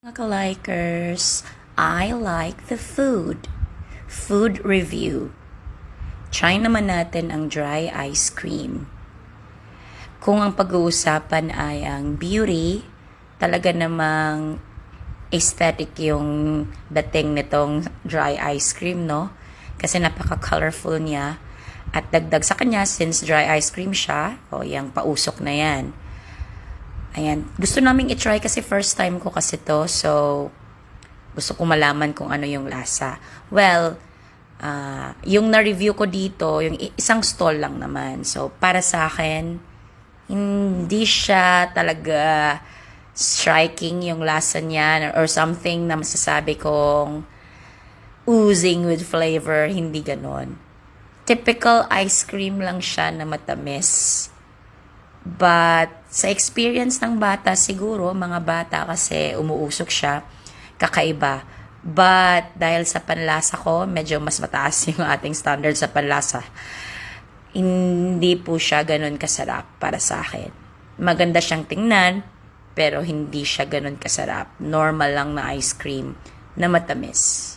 Mga likers, I like the food. Food review. Try naman natin ang dry ice cream. Kung ang pag-uusapan ay ang beauty, talaga namang aesthetic yung dating nitong dry ice cream, no? Kasi napaka-colorful niya. At dagdag sa kanya, since dry ice cream siya, yung pausok na yan. Ayan. Gusto naming i-try kasi first time ko kasi to. So, gusto ko malaman kung ano yung lasa. Well, yung na-review ko dito, yung isang stall lang naman. So, para sa akin, hindi siya talaga striking yung lasa niya or something na masasabi kong oozing with flavor. Hindi ganon. Typical ice cream lang siya na matamis. But, sa experience ng bata, siguro, mga bata kasi umuusok siya, kakaiba. But, dahil sa panlasa ko, medyo mas mataas yung ating standard sa panlasa. Hindi po siya ganun kasarap para sa akin. Maganda siyang tingnan, pero hindi siya ganun kasarap. Normal lang na ice cream na matamis.